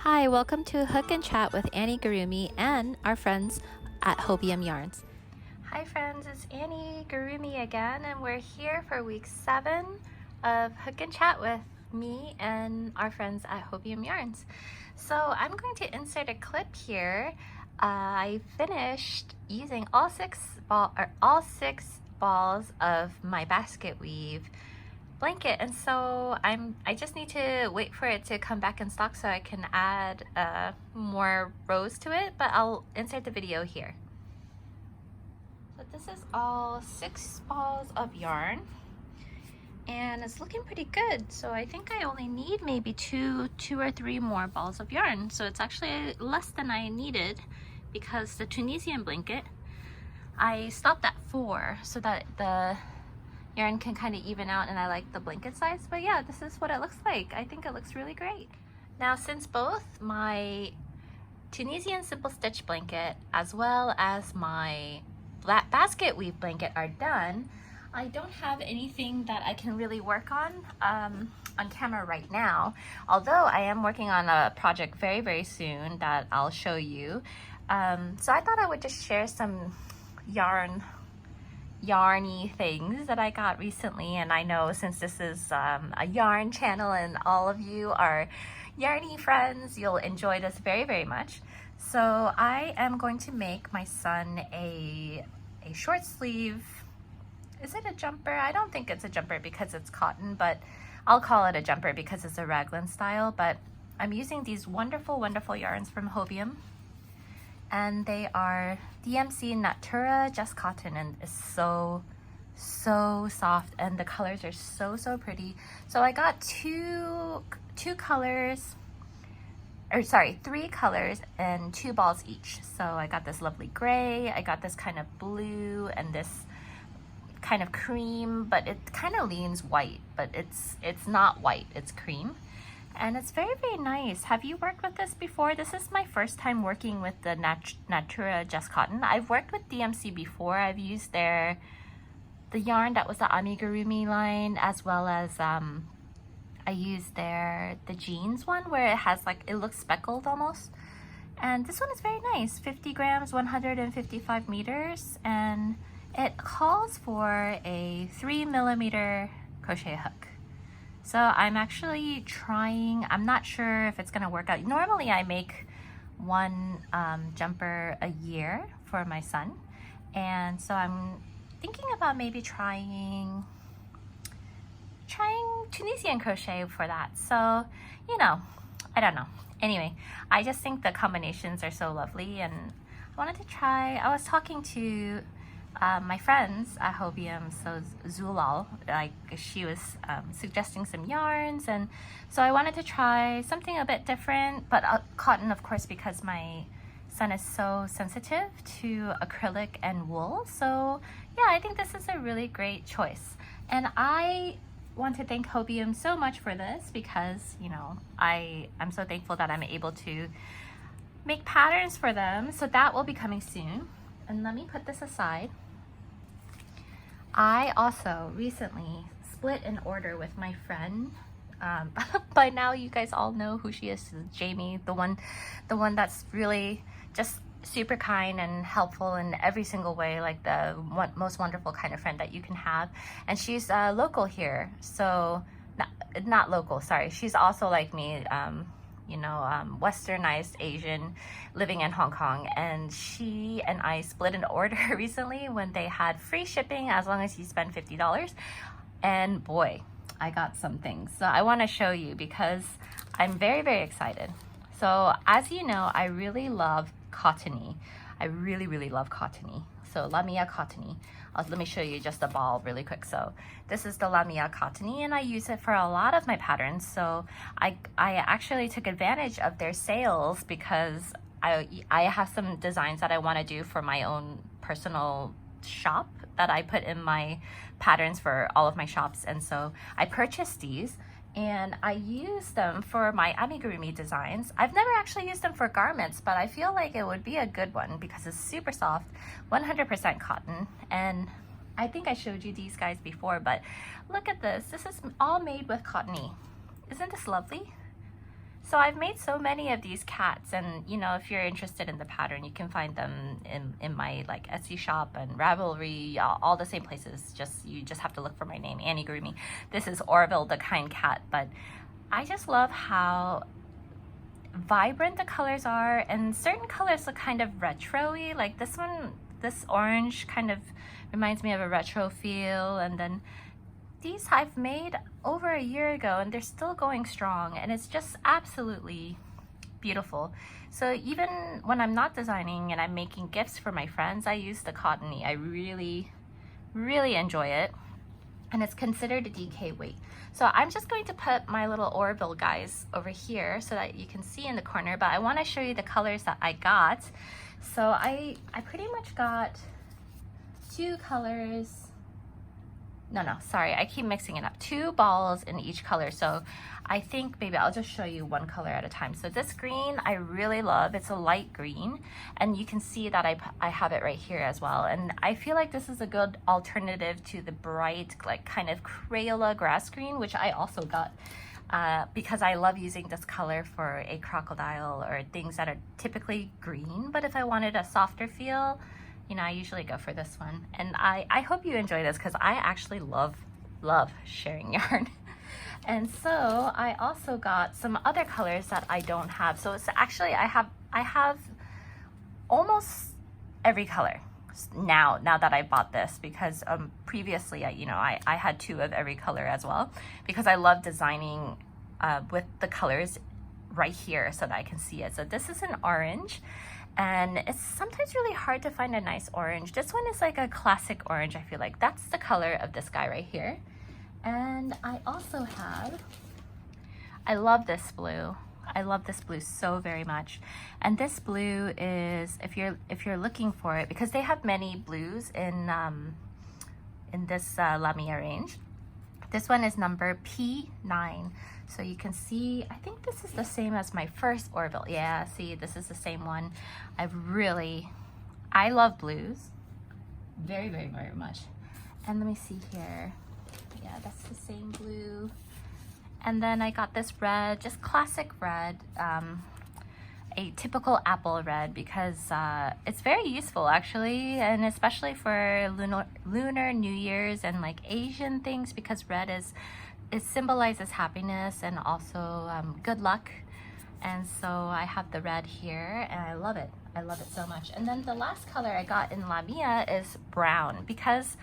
Hi, welcome to Hook and Chat with Anniegurumi and our friends at Hobium Yarns. Hi friends, it's Anniegurumi again, and we're here for week 7 of Hook and Chat with me and our friends at Hobium Yarns. So I'm going to insert a clip here. I finished using all six balls of my basket weave blanket, and so I just need to wait for it to come back in stock so I can add more rows to it, but I'll insert the video here. So this is all 6 balls of yarn and it's looking pretty good, so I think I only need maybe two or three more balls of yarn, so it's actually less than I needed because the Tunisian blanket I stopped at 4 so that the yarn can kind of even out, and I like the blanket size. But yeah, this is what it looks like. I think it looks really great. Now, since both my Tunisian simple stitch blanket as well as my basket weave blanket are done, I don't have anything that I can really work on camera right now, although I am working on a project very soon that I'll show you. So I thought I would just share some yarny things that I got recently, and I know since this is a yarn channel and all of you are yarny friends, you'll enjoy this very much. So I am going to make my son a short sleeve. Is it a jumper? I don't think it's a jumper because it's cotton, but I'll call it a jumper because it's a raglan style. But I'm using these wonderful yarns from Hobium, and they are DMC Natura Just Cotton, and it's so soft, and the colors are so pretty. So I got three colors and 2 balls each. So I got this lovely gray, I got this kind of blue, and this kind of cream, but it kind of leans white, but it's not white, it's cream. And it's very nice. Have you worked with this before? This is my first time working with the Natura Just Cotton. I've worked with DMC before. I've used the yarn that was the Anniegurumi line, as well as I used the jeans one where it has it looks speckled almost. And this one is very nice. 50 grams, 155 meters, and it calls for a 3mm crochet hook. So I'm actually trying, I'm not sure if it's gonna work out. Normally I make one jumper a year for my son. And so I'm thinking about maybe trying Tunisian crochet for that. So, you know, I don't know. Anyway, I just think the combinations are so lovely, and I wanted to try. I was talking to my friends at Hobium, so Zulal, she was suggesting some yarns, and so I wanted to try something a bit different, but cotton, of course, because my son is so sensitive to acrylic and wool. So yeah, I think this is a really great choice, and I want to thank Hobium so much for this because, you know, I'm so thankful that I'm able to make patterns for them. So that will be coming soon. And let me put this aside. I also recently split an order with my friend. By now you guys all know who she is, Jamie, the one that's really just super kind and helpful in every single way, like the most wonderful kind of friend that you can have. And she's local here, so not local, sorry. She's also like me, westernized Asian living in Hong Kong, and she and I split an order recently when they had free shipping as long as you spend $50, and boy, I got some things. So I want to show you because I'm very excited. So as you know, I really love cottony. I really love cottony. So Lamia cottony. Let me show you just a ball really quick. So this is the Lamia cottony, and I use it for a lot of my patterns. So I actually took advantage of their sales because I have some designs that I want to do for my own personal shop that I put in my patterns for all of my shops. And so I purchased these, and I use them for my Anniegurumi designs. I've never actually used them for garments, but I feel like it would be a good one because it's super soft, 100% cotton. And I think I showed you these guys before, but look at this. This is all made with cottony. Isn't this lovely? So I've made so many of these cats, and you know, if you're interested in the pattern, you can find them in my like Etsy shop and Ravelry, all the same places. You just have to look for my name, Anniegurumi. This is Orville the Kind Cat, but I just love how vibrant the colors are, and certain colors look kind of retro-y. Like this one, this orange kind of reminds me of a retro feel, and then these I've made over a year ago and they're still going strong, and it's just absolutely beautiful. So even when I'm not designing and I'm making gifts for my friends, I use the cottony. I really enjoy it, and it's considered a DK weight. So I'm just going to put my little Orville guys over here so that you can see in the corner, but I want to show you the colors that I got. So I pretty much got two colors. No, sorry, I keep mixing it up. Two balls in each color. So I think maybe I'll just show you one color at a time. So this green I really love. It's a light green, and you can see that I have it right here as well. And I feel like this is a good alternative to the bright, like kind of Crayola grass green, which I also got because I love using this color for a crocodile or things that are typically green. But if I wanted a softer feel, you know, I usually go for this one. And I hope you enjoy this because I actually love sharing yarn. And so I also got some other colors that I don't have. So it's actually, I have almost every color now that I bought this, because previously, I had two of every color as well, because I love designing with the colors right here so that I can see it. So this is an orange. And it's sometimes really hard to find a nice orange. This one is like a classic orange, I feel like. That's the color of this guy right here. And I also have, I love this blue. I love this blue so very much. And this blue is, if you're looking for it, because they have many blues in this Lamia range. This one is number P9. So you can see, I think this is the same as my first Orville. Yeah, see, this is the same one. I love blues very much. And let me see here. Yeah, that's the same blue. And then I got this red, just classic red, a typical apple red, because it's very useful actually, and especially for Lunar New Year's and like Asian things, because red it symbolizes happiness and also good luck. And so I have the red here, and I love it. I love it so much. And then the last color I got in Lamia is brown, because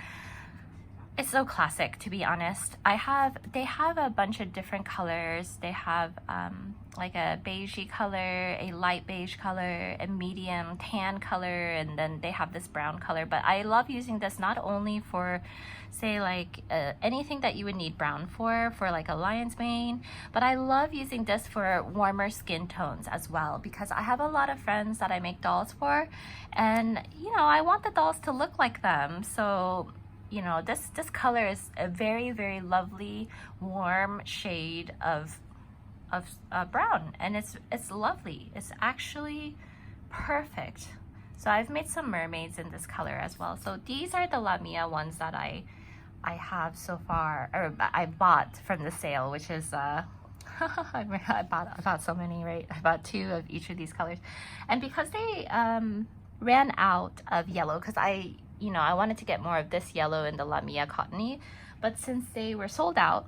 it's so classic, to be honest. They have a bunch of different colors. They have like a beigey color, a light beige color, a medium tan color, and then they have this brown color. But I love using this not only for, say, like anything that you would need brown for like a lion's mane, but I love using this for warmer skin tones as well, because I have a lot of friends that I make dolls for, and you know, I want the dolls to look like them. So you know, this color is a very lovely warm shade of brown, and it's lovely. It's actually perfect. So I've made some mermaids in this color as well. So these are the Lamia ones that I have so far, or I bought from the sale, which is I bought so many, right? I bought two of each of these colors, and because they ran out of yellow, because I wanted to get more of this yellow in the Lamia cottony, but since they were sold out,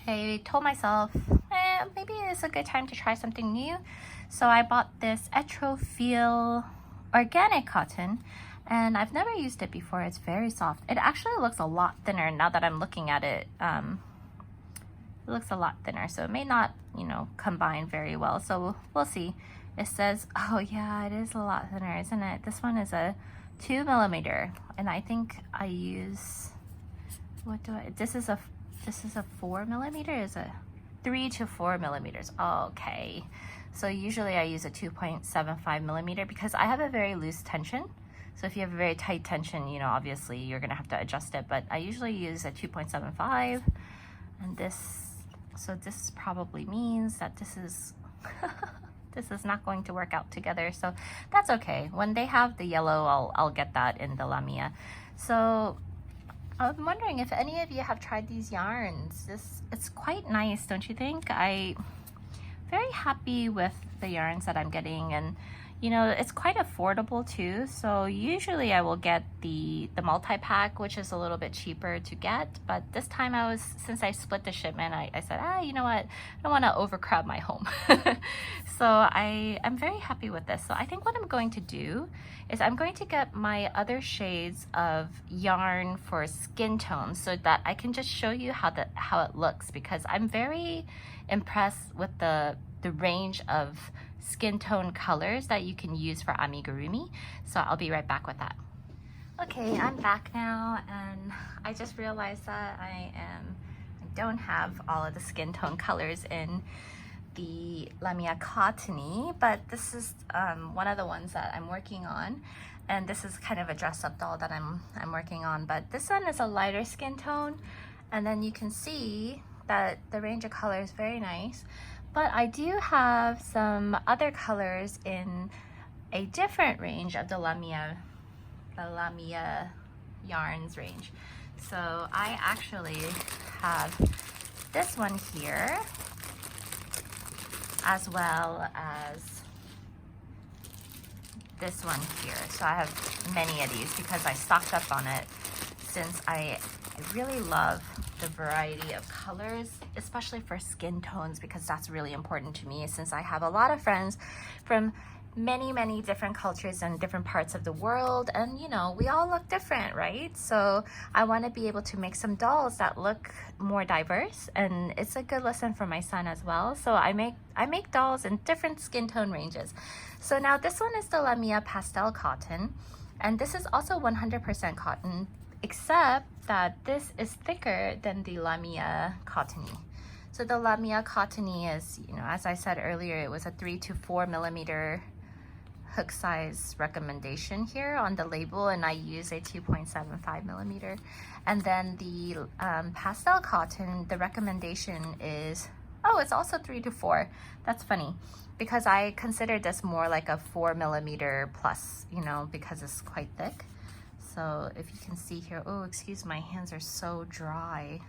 I told myself, maybe it's a good time to try something new. So I bought this Etrofil organic cotton, and I've never used it before. It's very soft. It actually looks a lot thinner now that I'm looking at it. It looks a lot thinner, so it may not, combine very well. So we'll see. It says, oh yeah, it is a lot thinner, isn't it? This one is a 2 millimeter, and I think I use, this is a 4 millimeter, is a 3 to 4 millimeters. Okay, so usually I use a 2.75 millimeter because I have a very loose tension. So if you have a very tight tension, obviously you're gonna have to adjust it, but I usually use a 2.75, and this probably means that this is this is not going to work out together, so that's okay. When they have the yellow, I'll get that in the Lamia. So I'm wondering if any of you have tried these yarns. It's quite nice, don't you think? very happy with the yarns that I'm getting, and you know, it's quite affordable too. So usually I will get the multi-pack, which is a little bit cheaper to get, but this time since I split the shipment, I said, you know what, I don't want to overcrowd my home. So I'm very happy with this. So I think what I'm going to do is I'm going to get my other shades of yarn for skin tones so that I can just show you how it looks, because I'm very impressed with the range of skin tone colors that you can use for Anniegurumi. So I'll be right back with that. Okay, I'm back now, and I just realized that I don't have all of the skin tone colors in the Lamia Cottony, but this is one of the ones that I'm working on, and this is kind of a dress-up doll that I'm working on. But this one is a lighter skin tone, and then you can see that the range of color is very nice. But I do have some other colors in a different range of the Lamia yarns range. So I actually have this one here, as well as this one here. So I have many of these because I stocked up on it, since I really love the variety of colors, especially for skin tones, because that's really important to me, since I have a lot of friends from many different cultures and different parts of the world, and you know, we all look different, right? So I want to be able to make some dolls that look more diverse, and it's a good lesson for my son as well. So I make dolls in different skin tone ranges. So now this one is the Lamia pastel cotton, and this is also 100% cotton, except that this is thicker than the Lamia cottony. So the Lamia cottony is, you know, as I said earlier, it was a 3 to 4 millimeter hook size recommendation here on the label, and I use a 2.75 millimeter. And then the pastel cotton, the recommendation is, it's also 3 to 4. That's funny, because I consider this more like a 4 millimeter plus, you know, because it's quite thick. So if you can see here, excuse, my hands are so dry,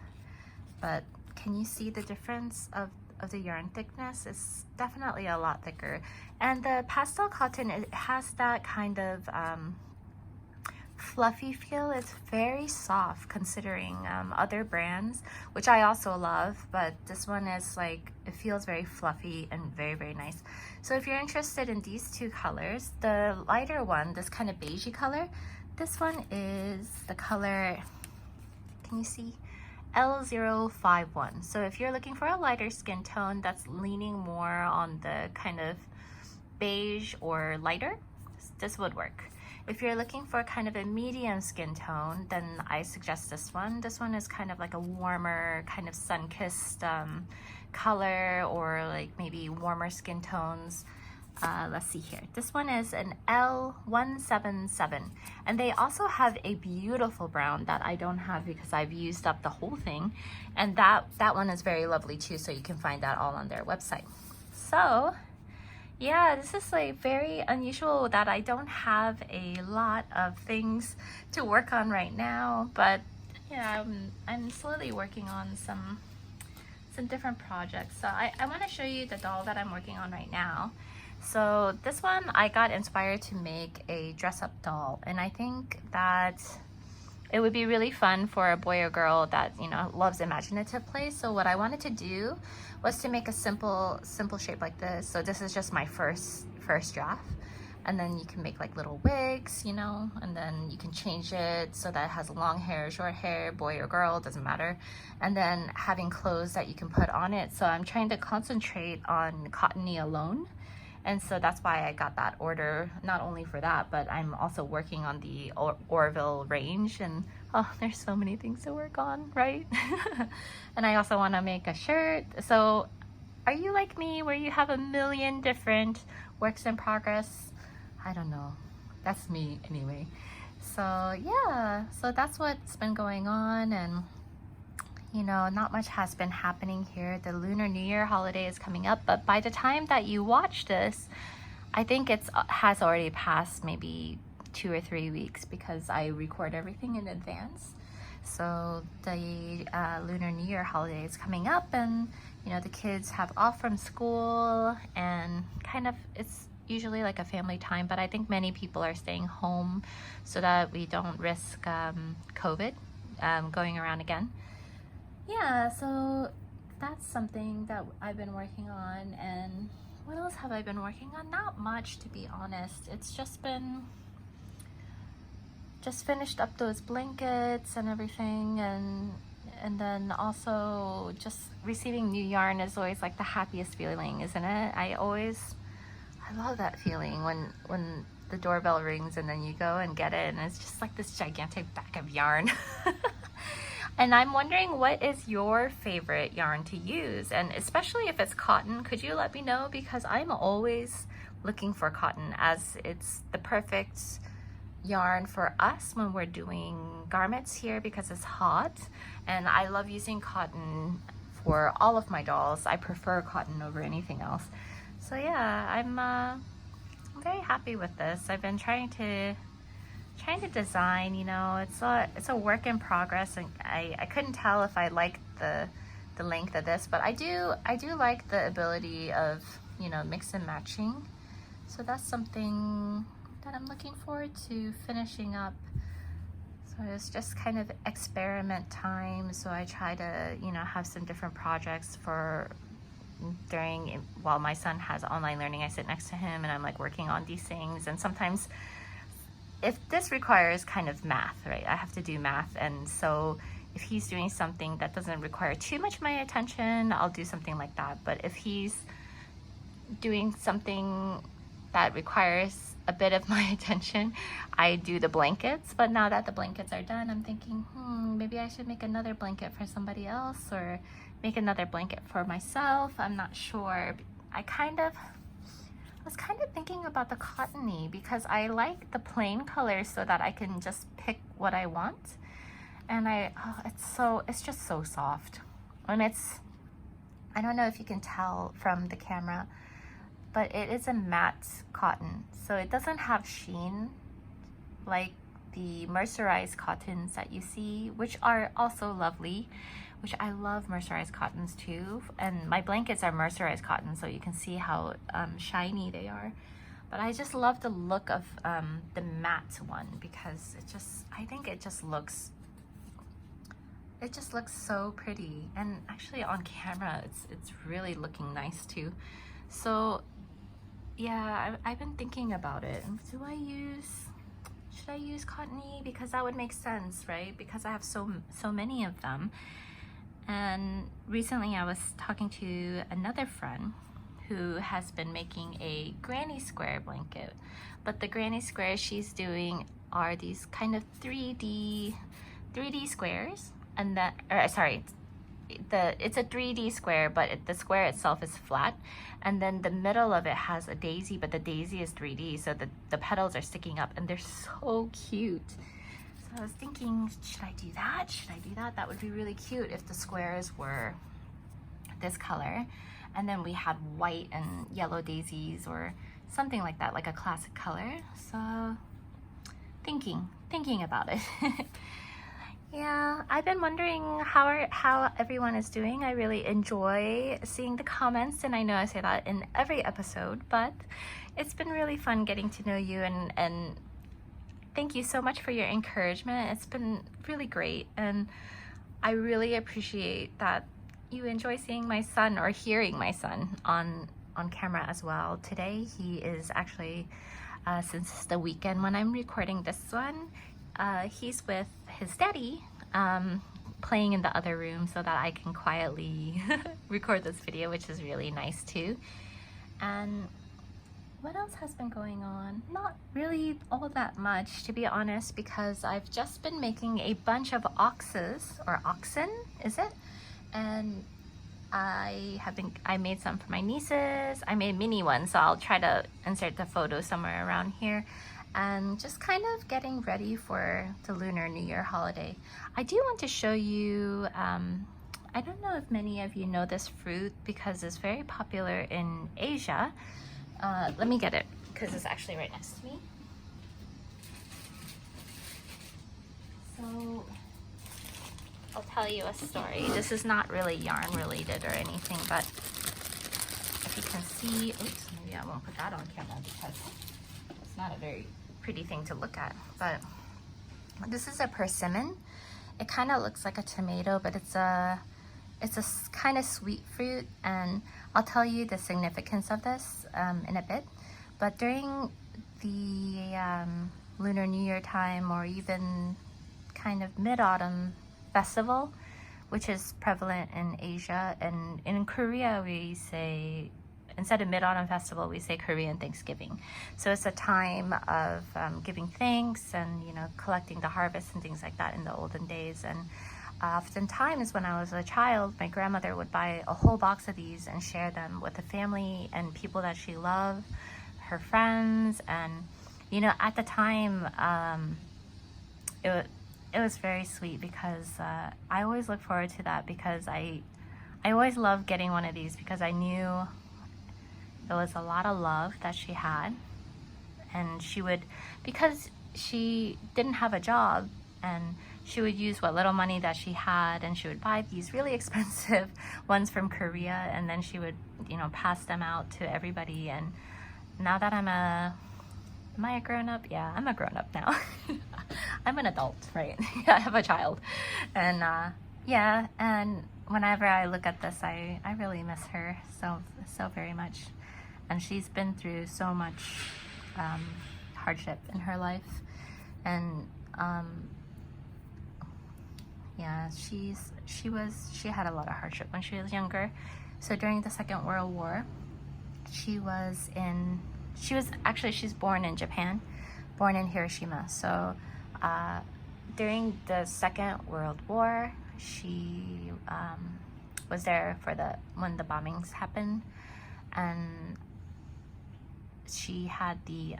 but can you see the difference of the yarn thickness? It's definitely a lot thicker. And the pastel cotton, it has that kind of fluffy feel. It's very soft considering other brands, which I also love, but this one is like, it feels very fluffy and very nice. So if you're interested in these two colors, the lighter one, this kind of beigey color, this one is the color, can you see? L051. So if you're looking for a lighter skin tone that's leaning more on the kind of beige or lighter, this would work. If you're looking for kind of a medium skin tone, then I suggest this one. This one is kind of like a warmer, kind of sun-kissed color, or like maybe warmer skin tones. Let's see here. This one is an L177, and they also have a beautiful brown that I don't have because I've used up the whole thing, and that one is very lovely too, so you can find that all on their website. So yeah, this is like very unusual that I don't have a lot of things to work on right now, but yeah, I'm slowly working on some different projects. So I want to show you the doll that I'm working on right now. So this one, I got inspired to make a dress-up doll, and I think that it would be really fun for a boy or girl that, you know, loves imaginative play. So what I wanted to do was to make a simple shape like this. So this is just my first draft, and then you can make like little wigs, you know, and then you can change it so that it has long hair, short hair, boy or girl, doesn't matter, and then having clothes that you can put on it. So I'm trying to concentrate on cottony alone. And so that's why I got that order, not only for that, but I'm also working on the Orville range, and there's so many things to work on, right? And I also want to make a shirt. So are you like me, where you have a million different works in progress? I don't know. That's me anyway. So yeah, so that's what's been going on, and you know, not much has been happening here. The Lunar New Year holiday is coming up, but by the time that you watch this, I think it has already passed maybe 2 or 3 weeks, because I record everything in advance. So the Lunar New Year holiday is coming up, and you know, the kids have off from school and kind of it's usually like a family time, but I think many people are staying home so that we don't risk COVID going around again. Yeah, so that's something that I've been working on. And what else have I been working on? Not much, to be honest. It's just finished up those blankets and everything, and then also just receiving new yarn is always like the happiest feeling, isn't it? I love that feeling when the doorbell rings and then you go and get it and it's just like this gigantic bag of yarn. And I'm wondering, what is your favorite yarn to use? And especially if it's cotton, could you let me know? Because I'm always looking for cotton, as it's the perfect yarn for us when we're doing garments here because it's hot. And I love using cotton for all of my dolls. I prefer cotton over anything else. So yeah, I'm very happy with this. I've been trying to design, you know, it's a work in progress, and I couldn't tell if I liked the length of this, but I do like the ability of, you know, mix and matching. So that's something that I'm looking forward to finishing up. So it's just kind of experiment time. So I try to, you know, have some different projects while my son has online learning. I sit next to him and I'm like working on these things, and sometimes if this requires kind of math, right? I have to do math, and so if he's doing something that doesn't require too much of my attention, I'll do something like that. But if he's doing something that requires a bit of my attention, I do the blankets. But now that the blankets are done, I'm thinking, maybe I should make another blanket for somebody else or make another blanket for myself. I'm not sure. I was kind of thinking about the cottony because I like the plain colors so that I can just pick what I want. And it's just so soft. And I don't know if you can tell from the camera, but it is a matte cotton. So it doesn't have sheen like the mercerized cottons that you see, which are also lovely, which I love mercerized cottons too. And my blankets are mercerized cotton, so you can see how shiny they are. But I just love the look of the matte one because I think it just looks so pretty. And actually on camera, it's really looking nice too. So yeah, I've been thinking about it. Should I use cottony? Because that would make sense, right? Because I have so many of them. And recently I was talking to another friend who has been making a granny square blanket. But the granny squares she's doing are these kind of 3D squares. And it's a 3D square, but the square itself is flat. And then the middle of it has a daisy, but the daisy is 3D, so the petals are sticking up, and they're so cute. So I was thinking, should I do that? Should I do that? That would be really cute if the squares were this color, and then we had white and yellow daisies or something like that, like a classic color. So thinking about it. Yeah, I've been wondering how everyone is doing. I really enjoy seeing the comments, and I know I say that in every episode, but it's been really fun getting to know you, and thank you so much for your encouragement. It's been really great, and I really appreciate that you enjoy seeing my son or hearing my son on camera as well. Today he is actually, since the weekend when I'm recording this one, he's with his daddy, playing in the other room so that I can quietly record this video, which is really nice too. And what else has been going on? Not really all that much, to be honest, because I've just been making a bunch of oxen, is it? And I made some for my nieces. I made mini ones, so I'll try to insert the photo somewhere around here. And just kind of getting ready for the Lunar New Year holiday. I do want to show you, I don't know if many of you know this fruit because it's very popular in Asia. Let me get it because it's actually right next to me. So I'll tell you a story. This is not really yarn related or anything, but if you can see, oops, maybe I won't put that on camera because it's not a very pretty thing to look at. But this is a persimmon. It kind of looks like a tomato, but it's a kind of sweet fruit, and I'll tell you the significance of this in a bit. But during the Lunar New Year time, or even kind of mid-autumn festival, which is prevalent in Asia, and in Korea we say, instead of Mid-Autumn Festival, we say Korean Thanksgiving. So it's a time of giving thanks and, you know, collecting the harvest and things like that in the olden days. And oftentimes when I was a child, my grandmother would buy a whole box of these and share them with the family and people that she loved, her friends. And, you know, at the time, it was very sweet because I always look forward to that, because I always loved getting one of these because I knew there was a lot of love that she had. And she would, because she didn't have a job, and she would use what little money that she had, and she would buy these really expensive ones from Korea, and then she would, you know, pass them out to everybody. And now that am I a grown-up? Yeah, I'm a grown-up now. I'm an adult, right? I have a child. And yeah, and whenever I look at this, I really miss her so very much. And she's been through so much hardship in her life. And yeah, she had a lot of hardship when she was younger. So during the Second World War, she's born in Japan, born in Hiroshima. So during the Second World War, she was there for when the bombings happened, and she had the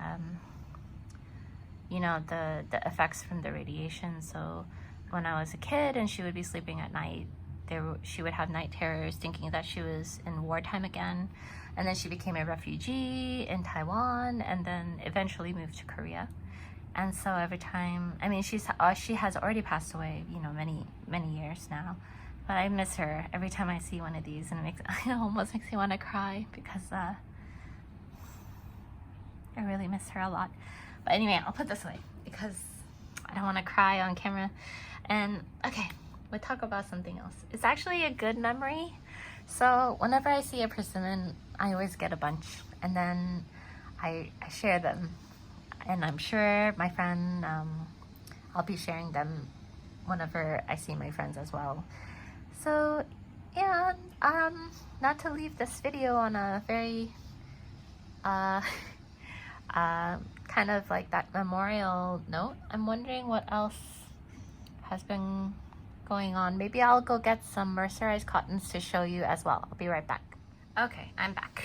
you know, the effects from the radiation. So when I was a kid and she would be sleeping at night, she would have night terrors, thinking that she was in wartime again. And then she became a refugee in Taiwan, and then eventually moved to Korea. And so every time, I mean, she has already passed away, you know, many years now. But I miss her every time I see one of these, and it almost makes me want to cry, because I really miss her a lot. But anyway, I'll put this away because I don't want to cry on camera. And okay, we'll talk about something else. It's actually a good memory. So whenever I see a persimmon, I always get a bunch, and then I share them. And I'm sure my friend, I'll be sharing them whenever I see my friends as well. So yeah, not to leave this video on a very kind of like that memorial note, I'm wondering what else has been going on. Maybe I'll go get some mercerized cottons to show you as well. I'll be right back. Okay, I'm back.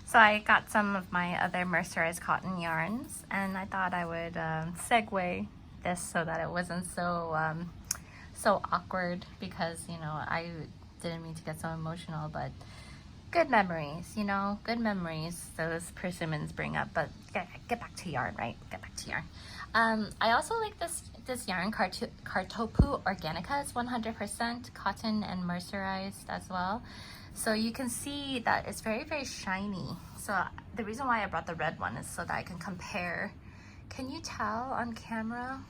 So I got some of my other mercerized cotton yarns, and I thought I would segue this so that it wasn't so awkward, because, you know, I didn't mean to get so emotional, but good memories, you know, good memories those persimmons bring up. But get back to yarn, right? Get back to yarn. I also like this yarn, Kartopu Organica. It's 100% cotton and mercerized as well. So you can see that it's very, very shiny. So the reason why I brought the red one is so that I can compare. Can you tell on camera?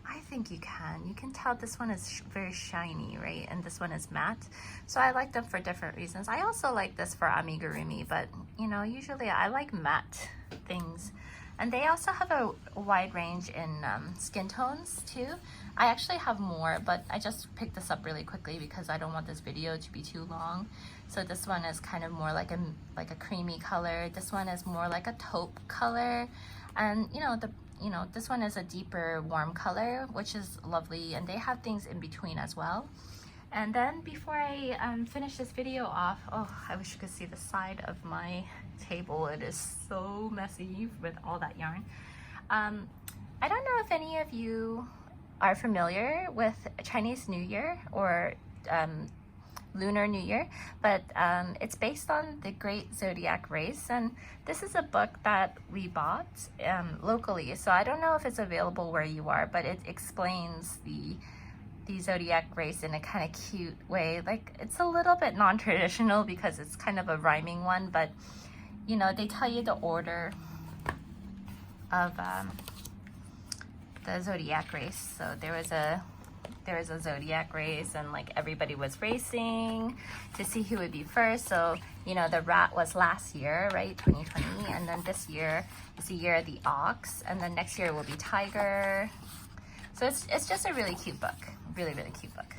I think you can. You can tell this one is very shiny, right? And this one is matte. So I like them for different reasons. I also like this for Anniegurumi, but you know, usually I like matte things. And they also have a wide range in skin tones too. I actually have more, but I just picked this up really quickly because I don't want this video to be too long. So this one is kind of more like a creamy color. This one is more like a taupe color. And you know, this one is a deeper warm color, which is lovely. And they have things in between as well. And then before I finish this video off, oh, I wish you could see the side of my table. It is so messy with all that yarn. I don't know if any of you are familiar with Chinese New Year or Lunar New Year, but it's based on the Great Zodiac Race, and this is a book that we bought locally. So I don't know if it's available where you are, but it explains the the zodiac race in a kind of cute way. Like, it's a little bit non-traditional because it's kind of a rhyming one, but you know, they tell you the order of the zodiac race. So there was a zodiac race, and like everybody was racing to see who would be first. So you know, the rat was last year, right, 2020, and then this year is the year of the ox, and then next year will be tiger. So it's just a really cute book, really cute book.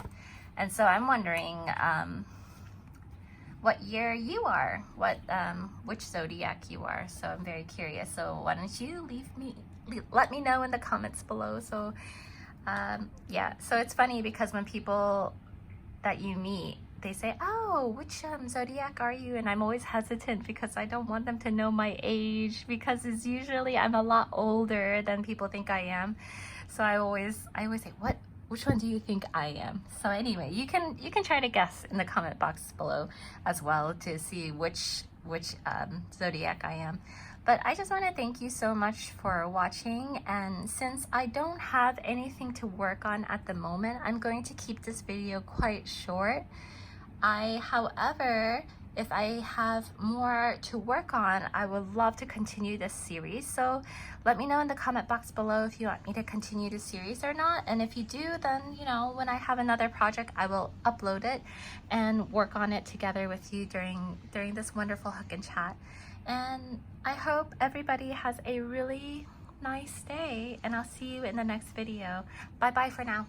And so I'm wondering what year you are, which zodiac you are. So I'm very curious. So why don't you let me know in the comments below. So yeah, so it's funny because when people that you meet, they say, oh, which zodiac are you? And I'm always hesitant because I don't want them to know my age, because it's usually I'm a lot older than people think I am. So I always say, which one do you think I am? So anyway, you can try to guess in the comment box below as well to see which zodiac I am. But I just want to thank you so much for watching, and since I don't have anything to work on at the moment, I'm going to keep this video quite short. However, if I have more to work on, I would love to continue this series. So let me know in the comment box below if you want me to continue the series or not. And if you do, then, you know, when I have another project, I will upload it and work on it together with you during this wonderful Hook and Chat. And I hope everybody has a really nice day, and I'll see you in the next video. Bye bye for now.